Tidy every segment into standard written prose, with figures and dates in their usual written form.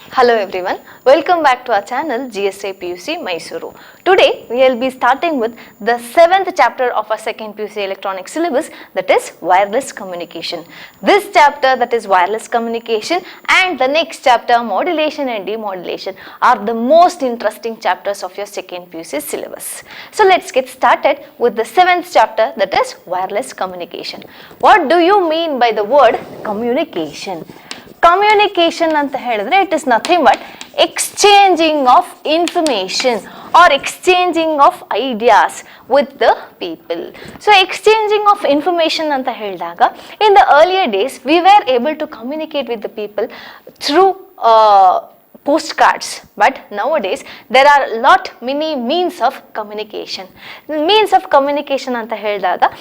Hello everyone, welcome back to our channel gsipucmysuru. Today we will be starting with the 7th chapter of our 2nd PUC electronic syllabus, that is wireless communication. This chapter, that is wireless communication, and the next chapter, modulation and demodulation, are the most interesting chapters of your 2nd PUC syllabus. So let's get started with the 7th chapter, that is wireless communication. What do you mean by the word communication? Communication anta helidre it is nothing but exchanging of information or exchanging of ideas with the people. So exchanging of information anta helidaga, in the earlier days we were able to communicate with the people through postcards, but nowadays there are many means of communication. Means of communication anta helidaga,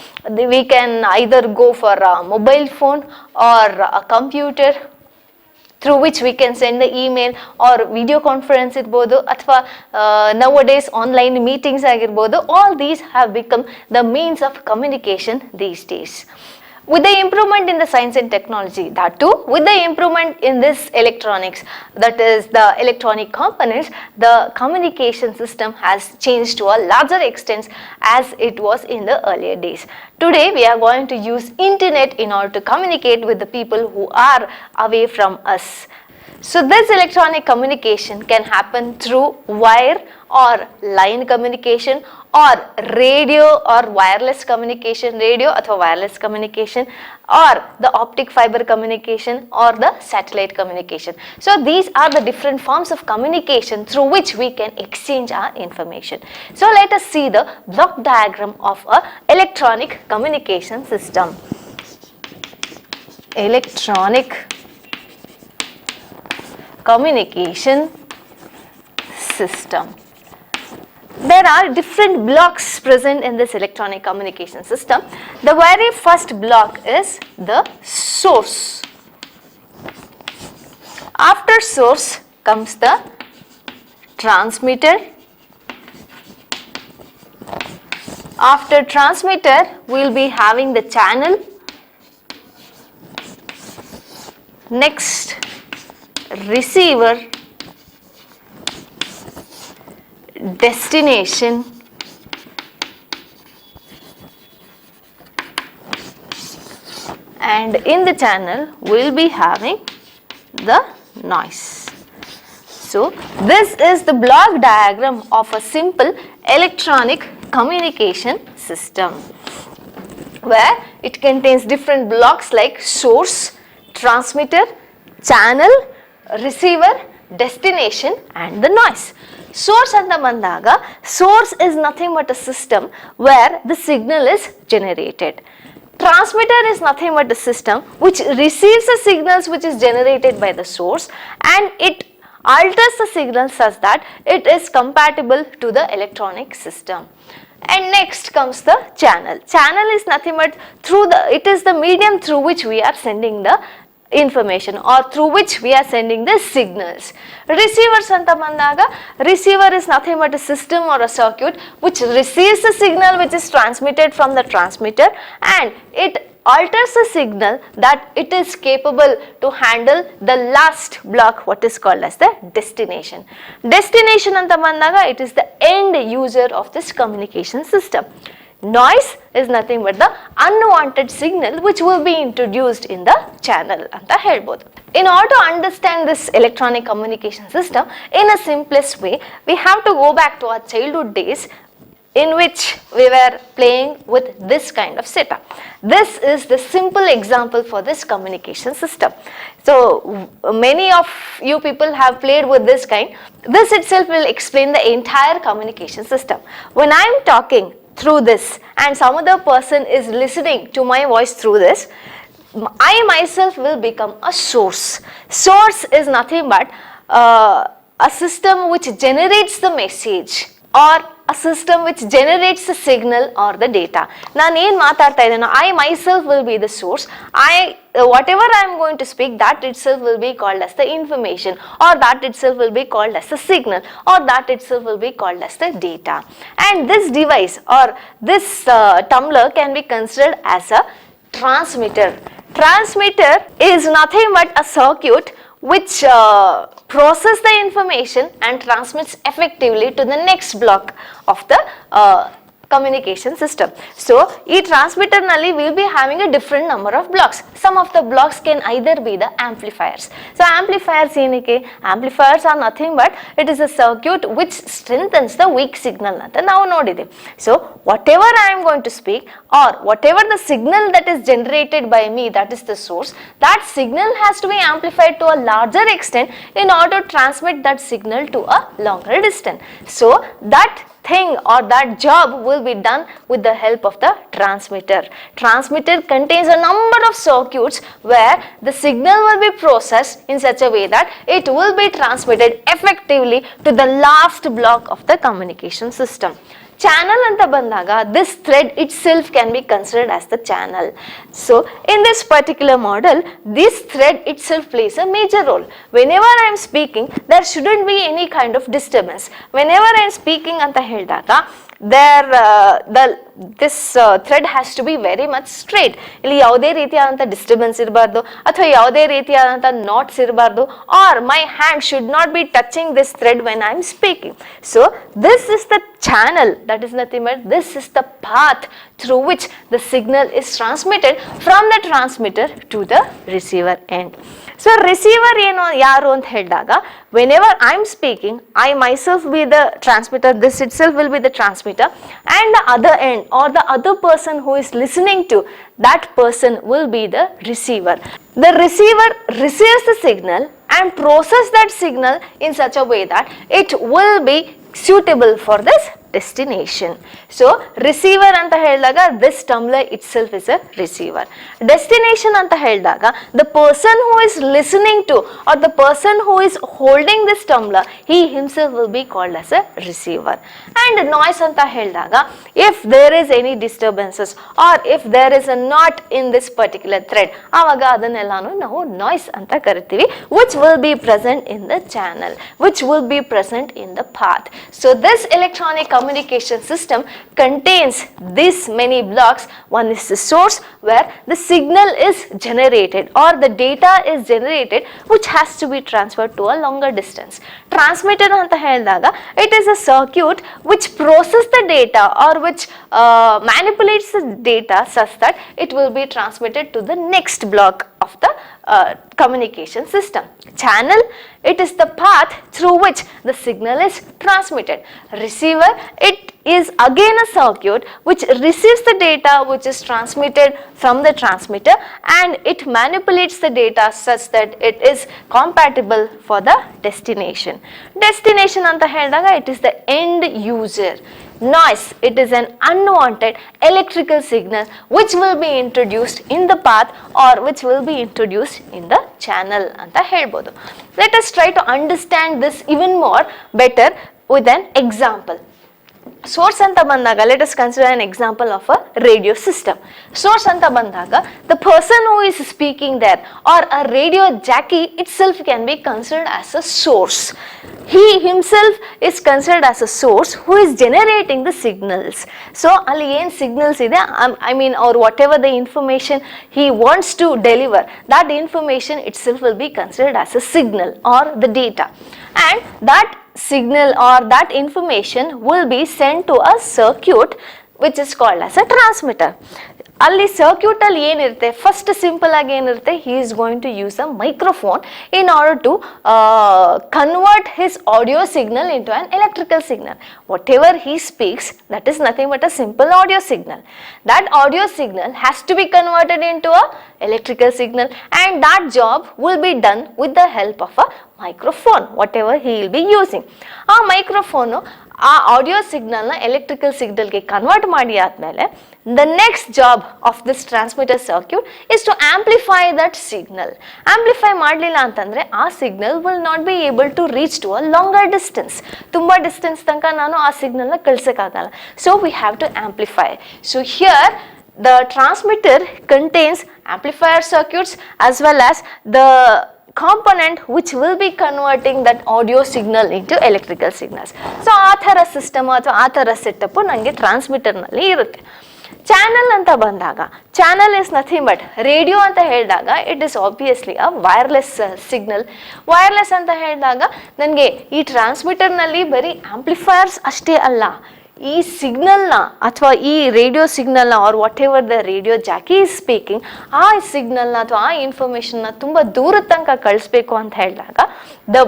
we can either go for a mobile phone or a computer, through which we can send the email or video conference irbodu athwa nowadays online meetings agirbodu. All these have become the means of communication these days. With the improvement in the science and technology, that too with the improvement in this electronics, that is the electronic components, the communication system has changed to a larger extent as it was in the earlier days. Today we are going to use internet in order to communicate with the people who are away from us. So this electronic communication can happen through wire or line communication, or radio or wireless communication, radio or wireless communication, or the optic fiber communication, or the satellite communication. So these are the different forms of communication through which we can exchange our information. So let us see the block diagram of a electronic communication system. Electronic communication system. There are different blocks present in this electronic communication system. The very first block is the source. After source comes the transmitter. After transmitter, we will be having the channel. Next, receiver, destination, and in the channel we will be having the noise. So this is the block diagram of a simple electronic communication system, where it contains different blocks like source, transmitter, channel, receiver, destination, and the noise. Source anta bandaga, source is nothing but a system where the signal is generated. Transmitter is nothing but a system which receives the signals which is generated by the source, and it alters the signal such that it is compatible to the electronic system. And next comes the channel. Channel is nothing but it is the medium through which we are sending the information, or through which we are sending the signals. Receivers anta bandaga, receiver is nothing but a system or a circuit which receives the signal which is transmitted from the transmitter, and it alters the signal that it is capable to handle the last block, what is called as the destination. Destination anta bandaga, it is the end user of this communication system. Noise is nothing but the unwanted signal which will be introduced in the channel anta helbodu. In order to understand this electronic communication system in a simplest way, we have to go back to our childhood days, in which we were playing with this kind of setup. This is the simple example for this communication system. So many of you people have played with this kind. This itself will explain the entire communication system. When I am talking through this and some other person is listening to my voice through this, I myself will become a source. Source is nothing but a system which generates the message, or a system which generates the signal or the data. ನಾನು ಏನು ಮಾತಾಡ್ತಾ ಇದ್ದೇನೋ, I myself will be the source. Whatever I am going to speak, that itself will be called as the information, or that itself will be called as the signal, or that itself will be called as the data. And this device or this tumbler can be considered as a transmitter. Transmitter is nothing but a circuit which process the information and transmits effectively to the next block of the communication system. So, ee transmitter nalli will be having a different number of blocks. Some of the blocks can either be the amplifiers. So, amplifiers ಏನಕ್ಕೆ? Amplifiers are nothing but it is a circuit which strengthens the weak signal ಅಂತ ನಾವು ನೋಡಿದೆ. So, whatever I am going to speak or whatever the signal that is generated by me, that is the source, that signal has to be amplified to a larger extent in order to transmit that signal to a longer distance. So, that thing or that job will be done with the help of the transmitter. Transmitter contains a number of circuits where the signal will be processed in such a way that it will be transmitted effectively to the last block of the communication system. Channel anta bandaga, this thread itself can be considered as the channel. So, in this particular model, this thread itself plays a major role. Whenever I am speaking, there shouldn't be any kind of disturbance. Whenever I am speaking anta ಹೇಳಿದಾಗ this thread has to be very much straight. ಇಲ್ಲಿ ಯಾವುದೇ ರೀತಿಯಾದಂಥ disturbance ಇರಬಾರ್ದು ಅಥವಾ ಯಾವುದೇ ರೀತಿಯಾದಂಥ knots ಇರಬಾರ್ದು, or my hand should not be touching this thread when I am speaking. So this is the channel, that is nothing but this is the path through which the signal is transmitted from the transmitter to the receiver end. So receiver ಏನು ಯಾರು ಅಂತ ಹೇಳಿದಾಗ, whenever I am speaking, I myself be the transmitter, this itself will be the transmitter, and the other end or the other person who is listening to, that person will be the receiver. The receiver receives the signal and process that signal in such a way that it will be suitable for this destination. So receiver anta ಹೇಳಿದಾಗ this tumbler itself is a receiver. Destination anta ಹೇಳಿದಾಗ the person who is listening to or the person who is holding this tumbler, he himself will be called as a receiver. And noise anta ಹೇಳಿದಾಗ if there is any disturbances or if there is a knot in this particular thread, ಆವಾಗ ಅದನ್ನೆಲ್ಲಾನು ನಾವು noise ಅಂತ ಕರಿತೀವಿ, which will be present in the channel, which will be present in the path. So this electronic communication system contains these many blocks. One is the source where the signal is generated or the data is generated which has to be transferred to a longer distance. Transmitter anta ಹೇಳಿದಾಗ it is a circuit which processes the data or which manipulates the data such that it will be transmitted to the next block of the communication system. Channel, it is the path through which the signal is transmitted. Receiver, it is again a circuit which receives the data which is transmitted from the transmitter and it manipulates the data such that it is compatible for the destination. Destination anta ಹೇಳಿದಾಗ it is the end user. Noise, it is an unwanted electrical signal which will be introduced in the path or which will be introduced in the channel anta helbodu. Let us try to understand this even more better with an example. Source anta bandaga, let us consider an example of a radio system. Source anta bandaga, the person who is speaking there or a radio jockey itself can be considered as a source. He himself is considered as a source who is generating the signals. So alli ಏನು signals ಇದೆ, I mean or whatever the information he wants to deliver, that information itself will be considered as a signal or the data, and that signal or that information will be sent to a circuit which is called as a transmitter. ಅಲ್ಲಿ circuit ಅಲ್ಲಿ ಏನಿರುತ್ತೆ, first simple ಆಗಿ ಏನಿರುತ್ತೆ, he is going to use a microphone in order to convert his audio signal into an electrical signal. Whatever he speaks, that is nothing but a simple audio signal. That audio signal has to be converted into a electrical signal and that job will be done with the help of a microphone, whatever he will be using. ಆ microphone ಆ audio ಸಿಗ್ನಲ್ನ electrical ಸಿಗ್ನಲ್ಗೆ convert ಮಾಡಿ ಆದಮೇಲೆ the next job of this transmitter circuit is to amplify that signal. Amplify ಮಾಡಲಿಲ್ಲ ಅಂತಂದರೆ ಆ signal will not be able to reach to a longer distance. ತುಂಬ distance ತನಕ ನಾನು ಆ ಸಿಗ್ನಲ್ನ ಕಳ್ಸೋಕ್ಕಾಗಲ್ಲ. So we have to amplify. So here the transmitter contains amplifier circuits as well as the component which will be converting that audio signal into electrical signals. So ಆ ಥರ system ಅಥವಾ ಆ ಥರ ಸೆಟಪ್ ನನಗೆ ಟ್ರಾನ್ಸ್ಮಿಟರ್ನಲ್ಲಿ ಇರುತ್ತೆ. ಚಾನಲ್ ಅಂತ ಬಂದಾಗ channel is nothing but radio ಅಂತ ಹೇಳಿದಾಗ it is obviously a wireless signal. Wireless ಅಂತ ಹೇಳಿದಾಗ ನನಗೆ ಈ ಟ್ರಾನ್ಸ್ಮಿಟರ್ನಲ್ಲಿ ಬರೀ ಆಂಪ್ಲಿಫೈಯರ್ಸ್ ಅಷ್ಟೇ ಅಲ್ಲ, ಈ ಸಿಗ್ನಲ್ನ ಅಥವಾ ಈ ರೇಡಿಯೋ ಸಿಗ್ನಲ್ನ or whatever the radio jockey is speaking, ಆ ಸಿಗ್ನಲ್ನ ಅಥವಾ ಆ ಇನ್ಫಾರ್ಮೇಷನ್ನ ತುಂಬ ದೂರದ ತನಕ ಕಳಿಸ್ಬೇಕು ಅಂತ ಹೇಳಿದಾಗ the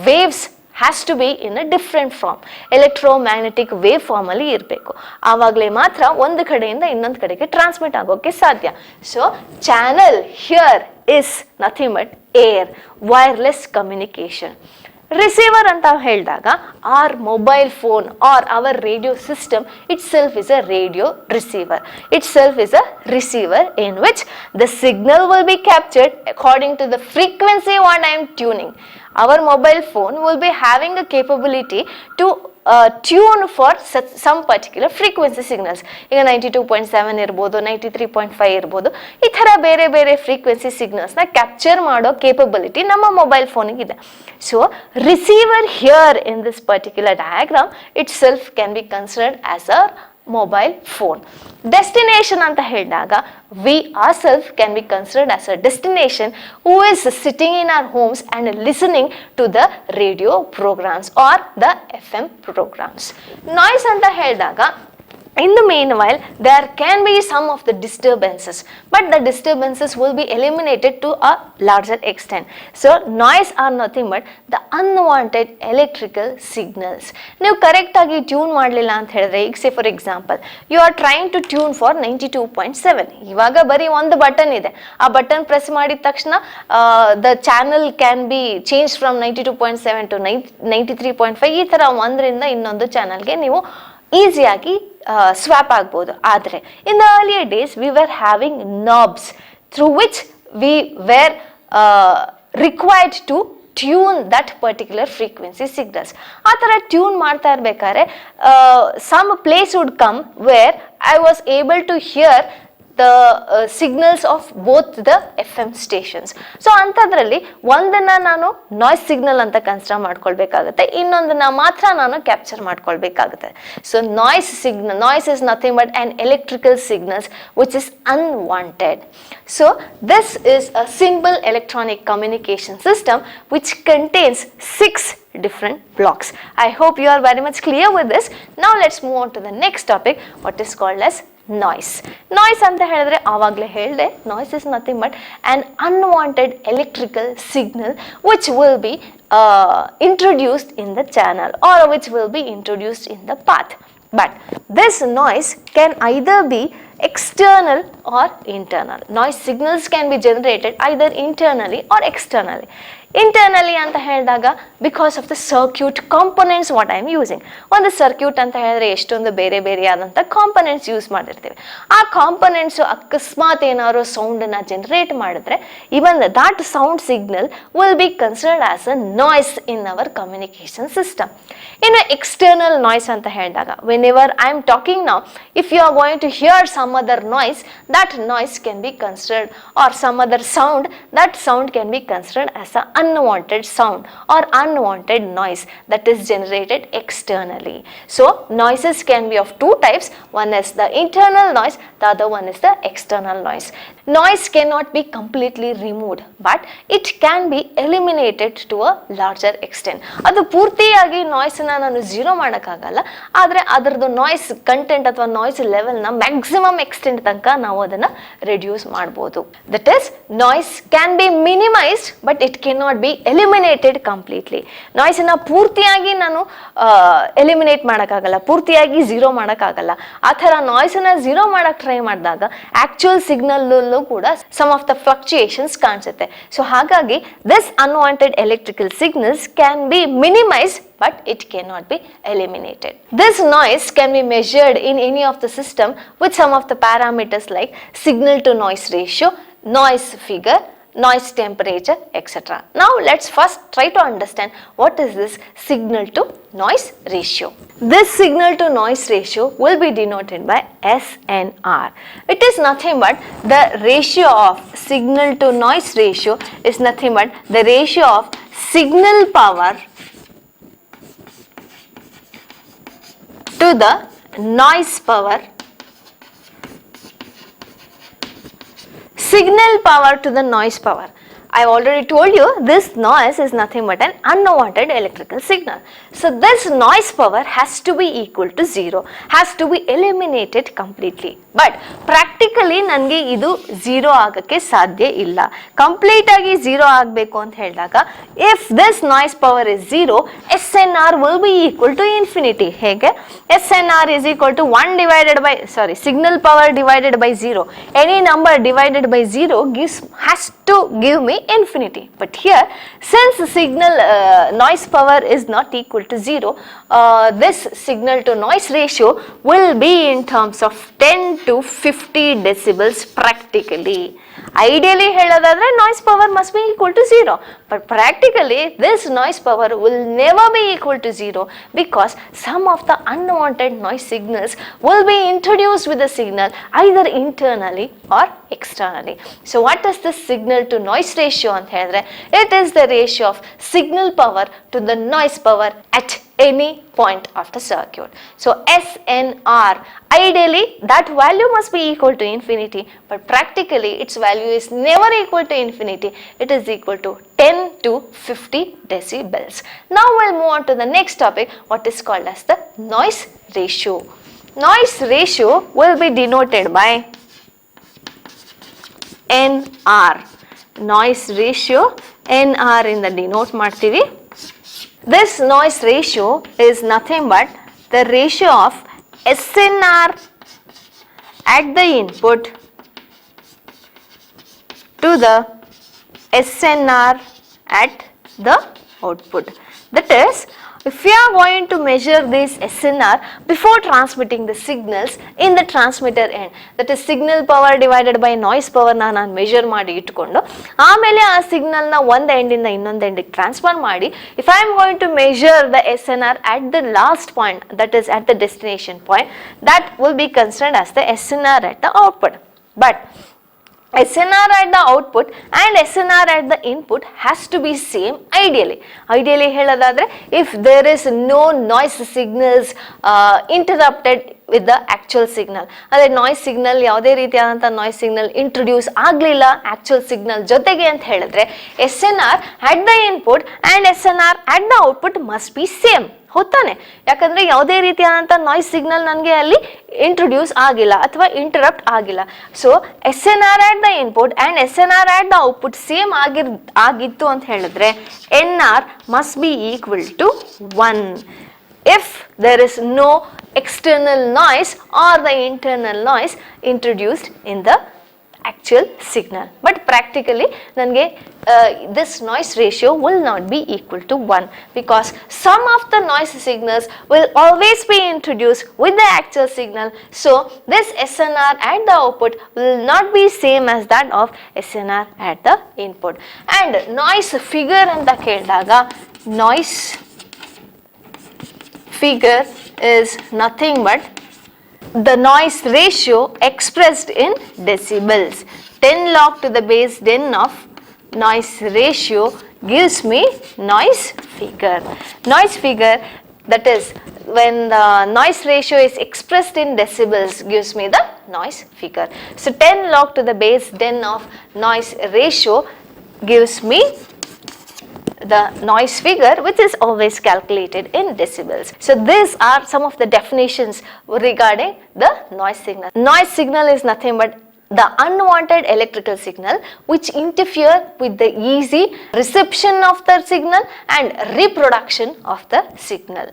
waves has to be in a different form, electromagnetic wave ಫಾರ್ಮಲ್ಲಿ ಇರಬೇಕು. ಆವಾಗಲೇ ಮಾತ್ರ ಒಂದು ಕಡೆಯಿಂದ ಇನ್ನೊಂದು ಕಡೆಗೆ ಟ್ರಾನ್ಸ್ಮಿಟ್ ಆಗೋಕ್ಕೆ ಸಾಧ್ಯ. So channel here is nothing but air, wireless communication. Receiver ಅಂತ ಹೇಳಿದಾಗ or mobile phone or our radio system itself is a radio receiver. Itself is a receiver in which the signal will be captured according to the frequency what I am tuning. Our mobile phone will be having a capability to tune for some particular frequency signals. ಈಗ 92.7 ಇರ್ಬೋದು, 93.5 ಇರ್ಬೋದು, ಈ ಥರ ಬೇರೆ ಬೇರೆ frequency ಸಿಗ್ನಲ್ಸ್ನ capture ಮಾಡೋ capability ನಮ್ಮ mobile ಫೋನಿಗೆ ಇದೆ. So receiver here in this particular diagram it self can be considered as a mobile phone. Destination ಅಂತ ಹೇಳಿದಾಗ we ourselves can be considered as a destination who is sitting in our homes and listening to the radio programs or the FM programs. Noise anta ಹೇಳಿದಾಗ in the meanwhile there can be some of the disturbances, but the disturbances will be eliminated to a larger extent. So noise are nothing but the unwanted electrical signals. ನೀವು correct ಆಗಿ tune ಮಾಡಲಿಲ್ಲ ಅಂತ ಹೇಳಿದ್ರೆ, ಈಗ say for example you are trying to tune for 92.7. ಇವಾಗ ಬರೀ ಒಂದು button ಇದೆ, ಆ ಬಟನ್ ಪ್ರೆಸ್ ಮಾಡಿದ ತಕ್ಷಣ the channel can be change from 92.7 to 93.5. ಈ ಥರ ಒಂದರಿಂದ ಇನ್ನೊಂದು ಚಾನಲ್ಗೆ ನೀವು ಈಸಿಯಾಗಿ ಸ್ವ್ಯಾಪ್ ಆಗ್ಬೋದು. ಆದರೆ in the earlier days we were having knobs through which we were required to tune that particular frequency signals. ಆ ಥರ ಟ್ಯೂನ್ ಮಾಡ್ತಾ ಇರ್ಬೇಕಾದ್ರೆ some place would come where I was able to hear the signals of both the FM stations. So ಅಂಥದ್ರಲ್ಲಿ ಒಂದನ್ನು ನಾನು noise signal ಅಂತ consider ಮಾಡ್ಕೊಳ್ಬೇಕಾಗುತ್ತೆ, ಇನ್ನೊಂದನ್ನು ಮಾತ್ರ ನಾನು ಕ್ಯಾಪ್ಚರ್ ಮಾಡ್ಕೊಳ್ಬೇಕಾಗುತ್ತೆ. So noise is nothing but an electrical signals which is unwanted. So this is a simple electronic communication system which contains 6 different blocks. I hope you are very much clear with this. Now let's move on to the next topic, what is called as noise. Noise ಅಂತ ಹೇಳಿದ್ರೆ ಆವಾಗಲೇ ಹೇಳಿದೆ, noise is nothing but an unwanted electrical signal which will be introduced in the channel or which will be introduced in the path. But this noise can either be external or internal. Noise signals can be generated either internally or externally. Internally ಅಂತ ಹೇಳಿದಾಗ because of the circuit components what I am using. ಒಂದು circuit ಅಂತ ಹೇಳಿದ್ರೆ ಎಷ್ಟೊಂದು ಬೇರೆ ಬೇರೆ ಆದಂಥ components use ಮಾಡಿರ್ತೀವಿ. ಆ ಕಾಂಪೊನೆಂಟ್ಸು ಅಕಸ್ಮಾತ್ ಏನಾದ್ರು ಸೌಂಡನ್ನು ಜನರೇಟ್ ಮಾಡಿದ್ರೆ even that sound signal will be considered as a noise in our communication system. ಇನ್ನು ಎಕ್ಸ್ಟರ್ನಲ್ ನಾಯ್ಸ್ ಅಂತ ಹೇಳಿದಾಗ whenever I am talking now, if you are going to hear some other noise, that noise can be considered or some other sound, that sound can be considered as a unwanted sound or unwanted noise that is generated externally. So noises can be of two types. One is the internal noise, the other one is the external noise. Noise cannot be completely removed, but it can be eliminated to a larger extent. ಅದು ಪೂರ್ತಿಯಾಗಿ ನಾಯ್ಸನ್ನ ನಾನು zero ಮಾಡೋಕ್ಕಾಗಲ್ಲ, ಆದರೆ ಅದರದ್ದು noise content ಅಥವಾ noise ಲೆವೆಲ್ನ maximum extent ತನಕ ನಾವು ಅದನ್ನು ರೆಡ್ಯೂಸ್ ಮಾಡ್ಬೋದು. That is noise can be minimised but it cannot be eliminated completely. ನಾಯ್ಸನ್ನ ಪೂರ್ತಿಯಾಗಿ ನಾನು ಎಲಿಮಿನೇಟ್ ಮಾಡೋಕ್ಕಾಗಲ್ಲ, ಪೂರ್ತಿಯಾಗಿ ಝೀರೋ ಮಾಡೋಕ್ಕಾಗಲ್ಲ. ಆ ಥರ ನಾಯ್ಸನ್ನ ಝೀರೋ ಮಾಡೋಕ್ಕೆ ಟ್ರೈ ಮಾಡಿದಾಗ ಆ್ಯಕ್ಚುಯಲ್ ಸಿಗ್ನಲ್ಲೂ ಕೂಡ ಸಮ್ ಆಫ್ ದ ಫ್ಲಕ್ಚುಯೇಷನ್ಸ್ ಕಾಣಿಸುತ್ತೆ. ಸೊ ಹಾಗಾಗಿ this unwanted electrical signals can be minimised but it cannot be eliminated. This noise can be measured in any of the system with some of the parameters like signal to noise ratio, noise figure, noise temperature, etc. Now let's first try to understand what is this signal to noise ratio. This signal to noise ratio will be denoted by SNR. It is nothing but the ratio of signal to noise ratio is nothing but the ratio of signal power to the noise power signal power to the noise power. I have already told you this noise is nothing but an unwanted electrical signal. So this noise power has to be equal to 0, has to be eliminated completely. But practically ನನಗೆ ಇದು 0 ಆಗಕ್ಕೆ ಸಾಧ್ಯ ಇಲ್ಲ. Complete ಆಗಿ 0 ಆಗಬೇಕು ಅಂತ ಹೇಳಿದಾಗ if this noise power is 0, SNR will be equal to infinity. ಹೇಗೆ? SNR is equal to 1 divided by, signal power divided by 0. Any number divided by 0 has to give me infinity. But here, since signal noise power is not equal to 0, this signal to noise ratio will be in terms of 10 to 50 decibels practically. Ideally ಹೇಳೋದಾದ್ರೆ noise power must be equal to 0, but practically this noise power will never be equal to 0 because some of the unwanted noise signals will be introduced with the signal either internally or externally. So what is the signal to noise ratio ಅಂತ ಹೇಳಿದ್ರೆ it is the ratio of signal power to the noise power at any point of the circuit. So SNR, ideally that value must be equal to infinity, but practically its value is never equal to infinity. It is equal to 10 to 50 decibels. Now we'll move on to the next topic, what is called as the noise ratio. Noise ratio will be denoted by NR. Noise ratio NR ಇಂದ denote ಮಾಡ್ತೀವಿ. This noise ratio is nothing but the ratio of SNR at the input to the SNR at the output. That is, if you are going to measure this SNR before transmitting the signals in the transmitter end, that is signal power divided by noise power ನಾನು measure ಮಾಡಿ ಇಟ್ಕೊಂಡು ಆಮೇಲೆ ಆ signal ನ ಒಂದು end ಇಂದ ಇನ್ನೊಂದು ಎಂಡಿಗೆ transfer ಮಾಡಿ if I am going to measure the SNR at the last point, that is at the destination point, that will be considered as the SNR at the output. But SNR at the output and SNR at the input has to be same ideally. Ideally ಹೇಳೋದಾದ್ರೆ if there is no noise signals interrupted with the actual signal, ಅದೇ noise signal ಯಾವುದೇ ರೀತಿಯಾದಂಥ noise signal introduce ಆಗಲಿಲ್ಲ actual signal ಜೊತೆಗೆ ಅಂತ ಹೇಳಿದ್ರೆ SNR at the input and SNR at the output must be same. ಹೋಗ್ತಾನೆ, ಯಾಕಂದ್ರೆ ಯಾವುದೇ ರೀತಿಯಾದಂಥ ನಾಯ್ಸ್ ಸಿಗ್ನಲ್ ನನಗೆ ಅಲ್ಲಿ ಇಂಟ್ರೊಡ್ಯೂಸ್ ಆಗಿಲ್ಲ ಅಥವಾ ಇಂಟರಪ್ಟ್ ಆಗಿಲ್ಲ. So SNR at the input and SNR at the output same ಆಗಿತ್ತು ಅಂತ ಹೇಳಿದ್ರೆ NR must be equal to 1 if there is no external noise or the internal noise introduced in the actual signal. But practically ನನಗೆ this noise ratio will not be equal to 1 because some of the noise signals will always be introduced with the actual signal. So this SNR at the output will not be same as that of SNR at the input. And noise figure ಅಂತ ಕೇಳಿದಾಗ noise figure is nothing but the noise ratio expressed in decibels. 10 log to the base 10 of noise ratio gives me noise figure. Noise figure, that is when the noise ratio is expressed in decibels, gives me the noise figure. So 10 log to the base 10 of noise ratio gives me the noise figure, which is always calculated in decibels. So these are some of the definitions regarding the noise signal. Noise signal is nothing but the unwanted electrical signal which interfere with the easy reception of the signal and reproduction of the signal.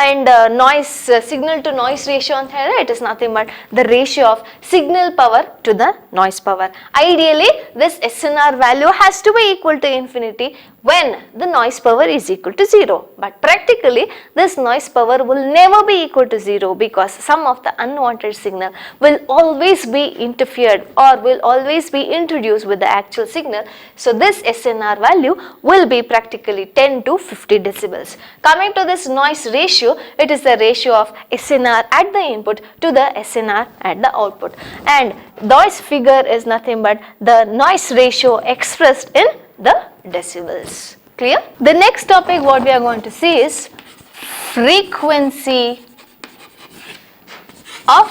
And noise signal to noise ratio ಅಂತ ಹೇಳಿದ್ರೆ it is nothing but the ratio of signal power to the noise power. Ideally this SNR value has to be equal to infinity when the noise power is equal to 0, but practically this noise power will never be equal to 0 because some of the unwanted signal will always be interfered or will always be introduced with the actual signal. So this SNR value will be practically 10 to 50 decibels. Coming to this noise ratio, it is the ratio of SNR at the input to the SNR at the output, and noise figure is nothing but the noise ratio expressed in the decibels. Clear? The next topic what we are going to see is frequency of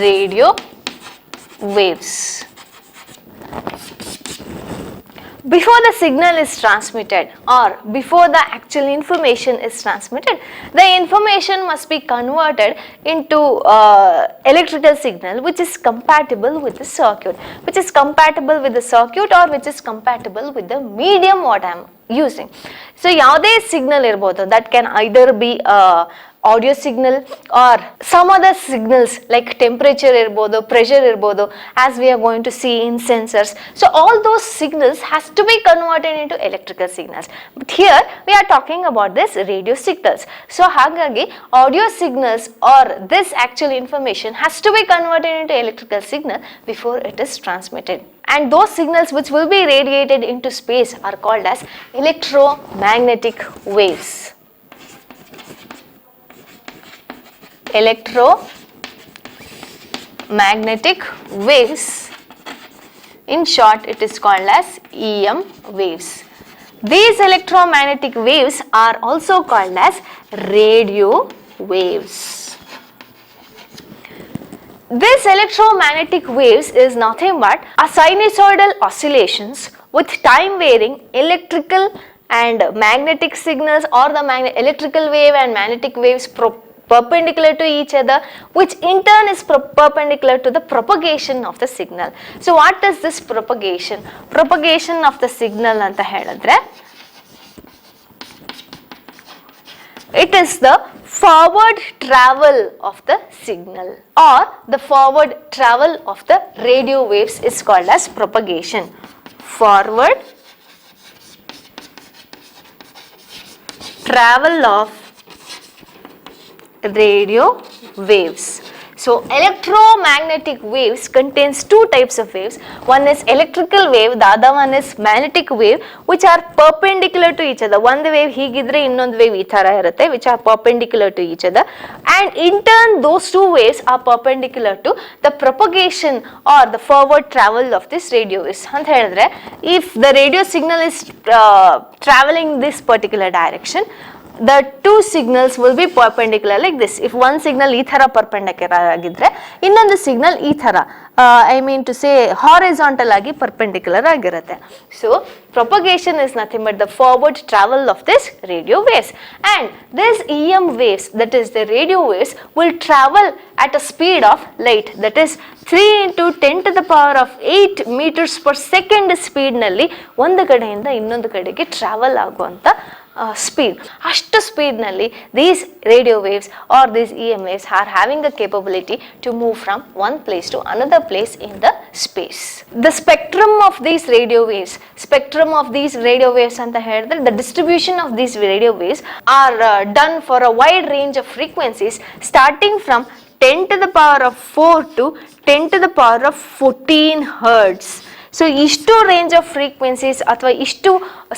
radio waves. before the signal is transmitted or before the actual information is transmitted, the information must be converted into electrical signal which is compatible with the circuit, or which is compatible with the medium what I am using. So ಯಾವುದೇ signal ಇರಬಹುದು, that can either be audio signal or some other signals like temperature irbodu, pressure irbodu, as we are going to see in sensors. So all those signals has to be converted into electrical signals, but here we are talking about this radio signals. So hagagi audio signals or this actual information has to be converted into electrical signal before it is transmitted, and those signals which will be radiated into space are called as electromagnetic waves. Electromagnetic waves, in short it is called as EM waves. These electromagnetic waves are also called as radio waves. This electromagnetic waves is nothing but a sinusoidal oscillations with time varying electrical and magnetic signals, or the electrical wave and magnetic waves perpendicular to each other, which in turn is perpendicular to the propagation of the signal. So what is this propagation? Propagation of the signal anta helidre, it is the forward travel of the signal or the forward travel of the radio waves is called as propagation. Forward travel of radio waves. So electromagnetic waves contains two types of waves. One is electrical wave, the other one is magnetic wave, which are perpendicular to each other. One wave higidre innond wave ee thara irutte, which are perpendicular to each other, and in turn those two waves are perpendicular to the propagation or the forward travel of this radio waves. Anta helidre, if the radio signal is traveling this particular direction, the two signals will be perpendicular like this. If one signal ee thara perpendicular agidre, innondu signal ee thara I mean to say horizontal agi perpendicular agirutte. So propagation is nothing but the forward travel of this radio waves, and this EM waves, that is the radio waves, will travel at a speed of light, that is 3 into 10 to the power of 8 meters per second speed nalli ಒಂದು ಕಡೆಯಿಂದ ಇನ್ನೊಂದು ಕಡೆಗೆ travel ಆಗುವಂತ speed. ಅಷ್ಟು speed ನಲ್ಲಿ these radio waves or these EM waves are having the capability to move from one place to another place in the space. The spectrum of these radio waves ಅಂತ ಹೇಳಿದ್ರೆ, the distribution of these radio waves are done for a wide range of frequencies starting from 10 to the power of 4 to 10 to the power of 14 hertz. So ಇಷ್ಟು range of frequencies ಅಥವಾ ಇಷ್ಟು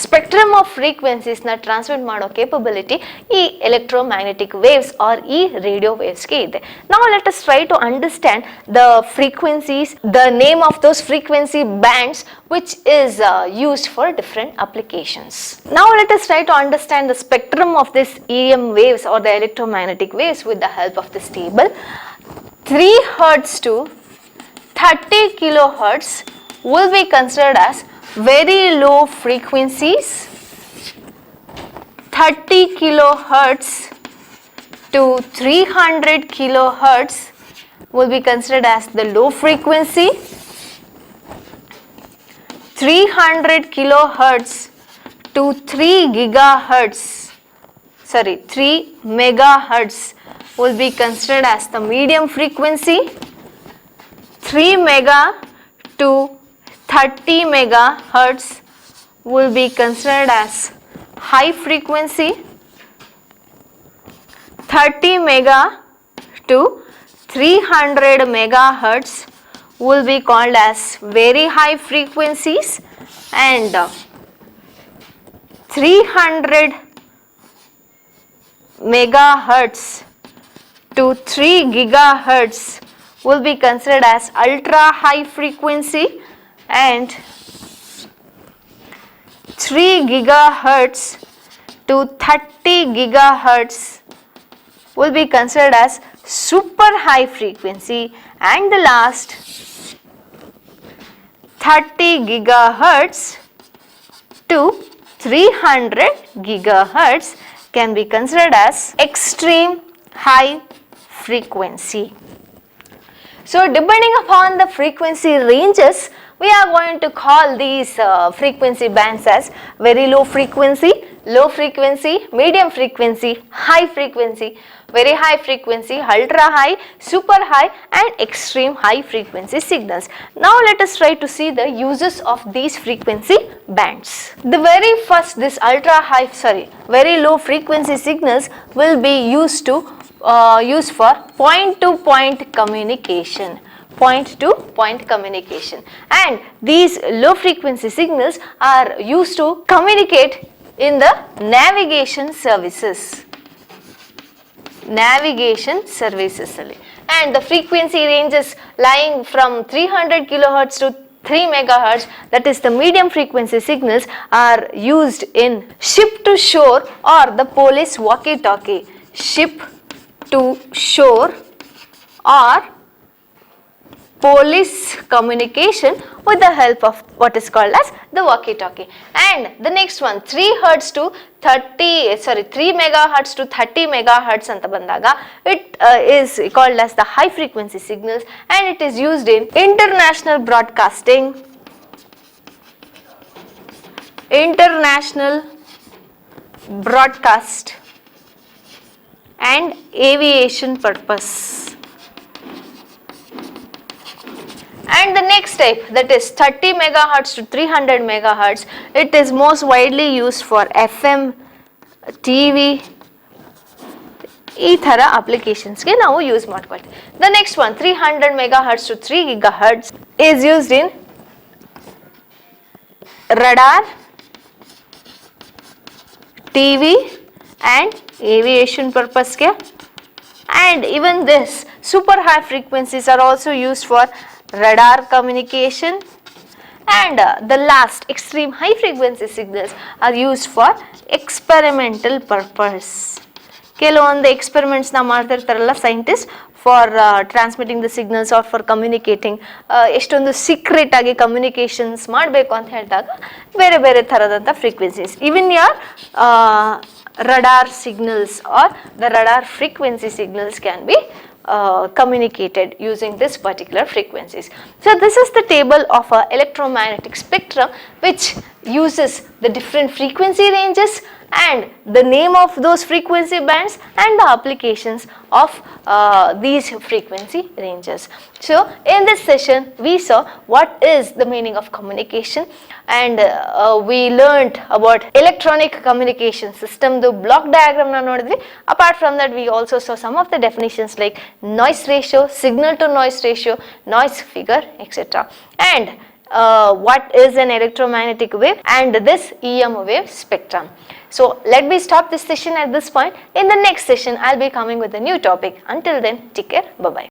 spectrum of ಫ್ರೀಕ್ವೆನ್ಸೀಸ್ನ transmit ಮಾಡೋ capability ಈ electromagnetic waves or ಈ radio ವೇವ್ಸ್ಗೆ ಇದೆ. ನಾವು let us try to understand the frequencies, the name of those frequency bands which is used for different applications. Now let us try to understand the spectrum of this EM waves or the electromagnetic waves with the help of this table. 3 Hz to 30 kilohertz will be considered as very low frequencies. 30 kilohertz to 300 kilohertz will be considered as the low frequency. 300 kilohertz to 3 megahertz will be considered as the medium frequency. 3 mega to 30 megahertz will be considered as high frequency. 30 mega to 300 megahertz will be called as very high frequencies, and 300 megahertz to 3 gigahertz will be considered as ultra high frequency, and 3 gigahertz to 30 gigahertz will be considered as super high frequency, and the last 30 gigahertz to 300 gigahertz can be considered as extreme high frequency. So depending upon the frequency ranges, we are going to call these frequency bands as very low frequency, medium frequency, high frequency, very high frequency, ultra high, super high and extreme high frequency signals. Now let us try to see the uses of these frequency bands. The very first, this very low frequency signals will be used for point-to-point communication. And these low frequency signals are used to communicate in the navigation services and the frequency ranges lying from 300 kilohertz to 3 megahertz, that is the medium frequency signals, are used in ship to shore or the police walkie-talkie. Ship to shore or police communication with the help of what is called as the walkie-talkie. And the next one, 3 megahertz to 30 megahertz anta bandaga, it is called as the high frequency signals and it is used in international broadcast and aviation purpose. And the next type, that is 30 megahertz to 300 megahertz, it is most widely used for FM, TV, ಈ ಥರ ಅಪ್ಲಿಕೇಶನ್ಸ್ಗೆ ನಾವು use ಮಾಡ್ಕೊಳ್ತೀವಿ. The next one, 300 megahertz to 3 gigahertz is used in radar, TV and aviation purpose ke. And even this super high frequencies are also used for radar communication, and the last extreme high frequency signals are used for experimental purpose. ಕೆಲವೊಂದು experiments ನ ಮಾಡ್ತಿರ್ತಾರಲ್ಲ scientist for transmitting the signals or for communicating, ಎಷ್ಟೊಂದು secret ಆಗಿ communications ಮಾಡಬೇಕು ಅಂತ ಹೇಳಿದಾಗ ಬೇರೆ ಬೇರೆ ಥರದಂಥ ಫ್ರೀಕ್ವೆನ್ಸೀಸ್, ಇವನ್ ಯಾರ್ radar signals or the radar frequency signals can be communicated using this particular frequencies. So this is the table of a electromagnetic spectrum which uses the different frequency ranges and the name of those frequency bands and the applications of these frequency ranges. So in this session we saw what is the meaning of communication and we learned about electronic communication system, the block diagram na nodidvi. Apart from that we also saw some of the definitions like noise ratio, signal to noise ratio, noise figure, etc. and what is an electromagnetic wave and this EM wave spectrum. So let me stop this session at this point. In the next session I'll be coming with a new topic. Until then, take care, bye bye.